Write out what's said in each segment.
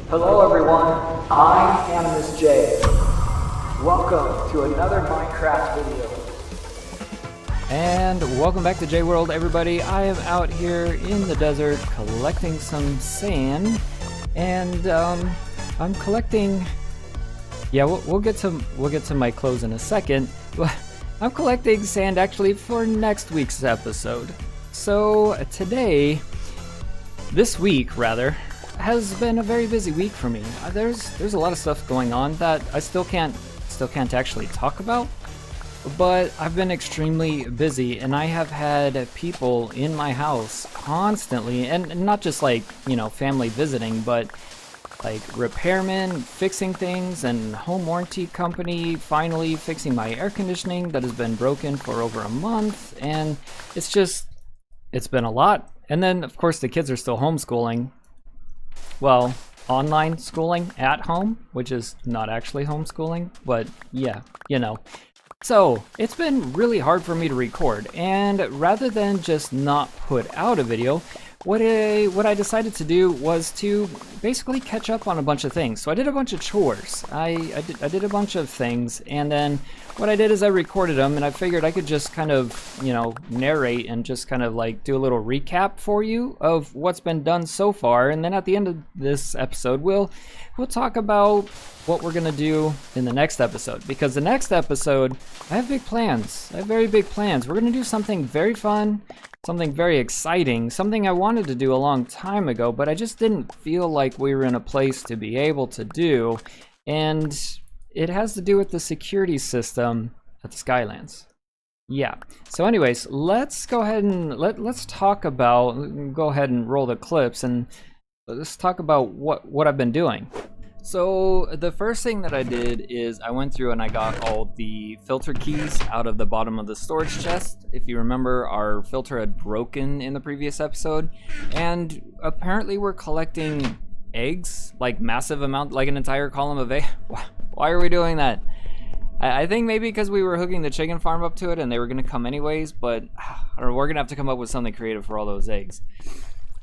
Hello everyone, I'm AnimusJ. Welcome to another Minecraft video. And welcome back to JWorld, everybody. I am out here in the desert collecting some sand, and I'm collecting. Yeah, we'll get to my clothes in a second. I'm collecting sand actually for next week's episode. So today, this week rather, has been a very busy week for me. There's a lot of stuff going on that I still can't actually talk about. But I've been extremely busy, and I have had people in my house constantly, and not just like, you know, family visiting, but like repairmen fixing things, and home warranty company finally fixing my air conditioning that has been broken for over a month, and it's been a lot. And then of course the kids are still homeschooling. Well, online schooling at home, which is not actually homeschooling, but yeah, you know. So it's been really hard for me to record, and rather than just not put out a video, what I decided to do was to basically catch up on a bunch of things. So I did a bunch of chores. I did a bunch of things, and then what I did is I recorded them, and I figured I could just kind of, you know, narrate and just kind of like do a little recap for you of what's been done so far, and then at the end of this episode we'll talk about what we're gonna do in the next episode, because the next episode I have big plans. I have very big plans. We're gonna do something very fun, something very exciting, something I wanted to do a long time ago, but I just didn't feel like we were in a place to be able to do, and it has to do with the security system at the Skylands. Yeah. So anyways, let's go ahead and let's talk about, go ahead and roll the clips, and let's talk about what I've been doing. So the first thing that I did is I went through and I got all the filter keys out of the bottom of the storage chest. If you remember, our filter had broken in the previous episode, and apparently we're collecting eggs, like massive amount, like an entire column of eggs. Why are we doing that? I think maybe because we were hooking the chicken farm up to it and they were gonna come anyways, but I don't know, we're gonna have to come up with something creative for all those eggs.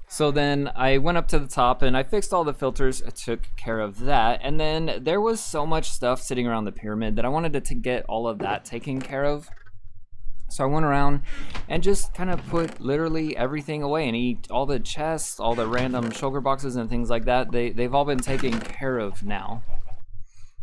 So then I went up to the top and I fixed all the filters, I took care of that, and then there was so much stuff sitting around the pyramid that I wanted to get all of that taken care of. So I went around and just kind of put literally everything away, and all the chests, all the random shulker boxes and things like that, they've all been taken care of now.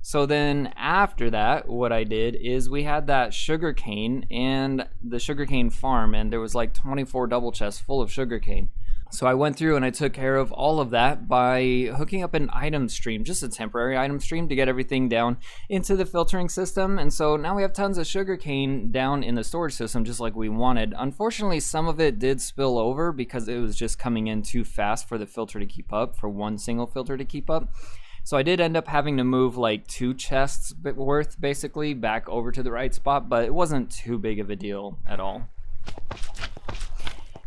So then after that, what I did is we had that sugarcane and the sugarcane farm, and there was like 24 double chests full of sugarcane. So I went through and I took care of all of that by hooking up an item stream, just a temporary item stream, to get everything down into the filtering system. And so now we have tons of sugarcane down in the storage system just like we wanted. Unfortunately, some of it did spill over because it was just coming in too fast for the filter to keep up, for one single filter to keep up. So I did end up having to move like 2 chests worth basically back over to the right spot, but it wasn't too big of a deal at all.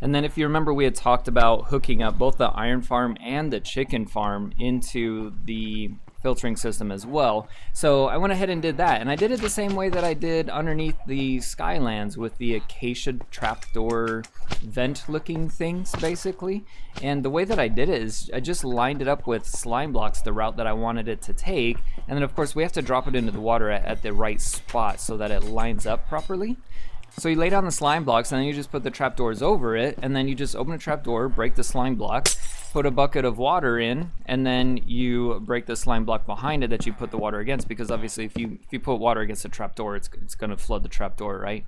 And then if you remember, we had talked about hooking up both the iron farm and the chicken farm into the filtering system as well. So I went ahead and did that, and I did it the same way that I did underneath the Skylands with the acacia trapdoor vent looking things basically. And the way that I did it is I just lined it up with slime blocks, the route that I wanted it to take, and then of course we have to drop it into the water at the right spot so that it lines up properly. So you lay down the slime blocks, and then you just put the trapdoors over it, and then you just open a trapdoor, break the slime block, put a bucket of water in, and then you break the slime block behind it that you put the water against, because obviously if you put water against a trapdoor, it's going to flood the trapdoor, right?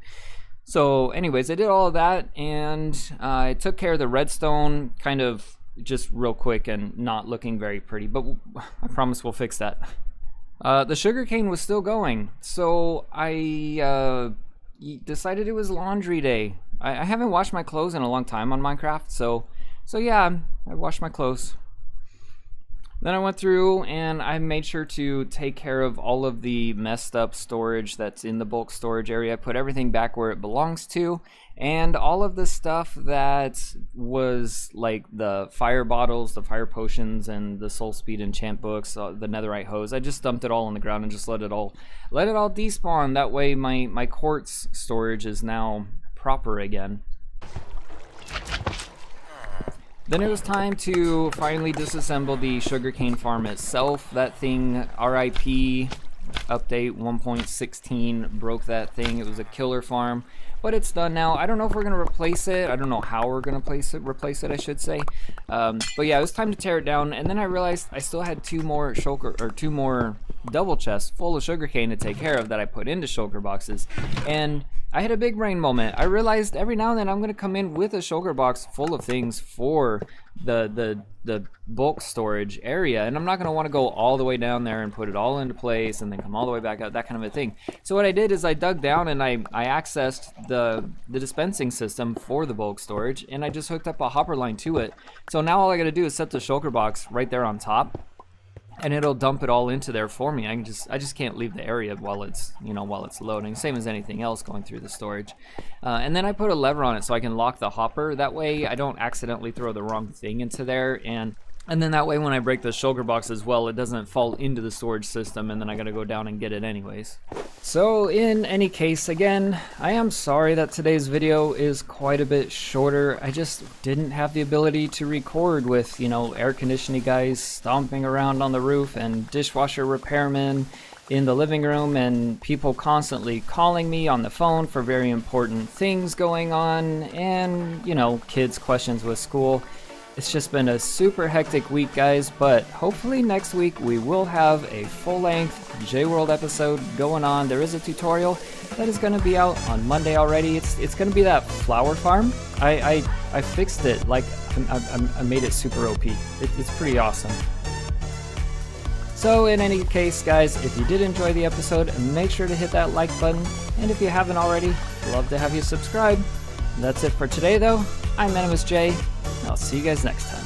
So anyways, I did all of that, and I took care of the redstone kind of just real quick and not looking very pretty, but I promise we'll fix that. The sugarcane was still going, so I decided it was laundry day. I haven't washed my clothes in a long time on Minecraft, so yeah, I washed my clothes. Then I went through and I made sure to take care of all of the messed up storage that's in the bulk storage area. I put everything back where it belongs to, and all of the stuff that was like the fire bottles, the fire potions, and the soul speed enchant books, the netherite hose, I just dumped it all on the ground and just let it all despawn. That way my quartz storage is now proper again. Then it was time to finally disassemble the sugarcane farm itself. That thing, RIP, update 1.16 broke that thing. It was a killer farm, but it's done now. I don't know if we're gonna replace it. I don't know how we're gonna replace it, I should say. But yeah, it was time to tear it down. And then I realized I still had two more double chests full of sugarcane to take care of that I put into shulker boxes. And I had a big brain moment. I realized every now and then I'm gonna come in with a shulker box full of things for the bulk storage area, and I'm not gonna want to go all the way down there and put it all into place and then come all the way back out, that kind of a thing. So what I did is I dug down and I accessed the dispensing system for the bulk storage, and I just hooked up a hopper line to it. So now all I gotta do is set the shulker box right there on top, and it'll dump it all into there for me. I just can't leave the area while it's loading, same as anything else going through the storage. And then I put a lever on it so I can lock the hopper. That way I don't accidentally throw the wrong thing into there, and then that way when I break the shulker box as well, it doesn't fall into the storage system, and then I gotta go down and get it anyways. So in any case, again, I am sorry that today's video is quite a bit shorter. I just didn't have the ability to record with, air conditioning guys stomping around on the roof and dishwasher repairmen in the living room and people constantly calling me on the phone for very important things going on, and, kids' questions with school. It's just been a super hectic week, guys, but hopefully next week we will have a full-length JWorld episode going on. There is a tutorial that is going to be out on Monday already. It's going to be that flower farm. I fixed it, like I made it super OP. It's pretty awesome. So in any case, guys, if you did enjoy the episode, make sure to hit that like button, and if you haven't already, love to have you subscribe. That's it for today, though. I'm AnimusJ. I'll see you guys next time.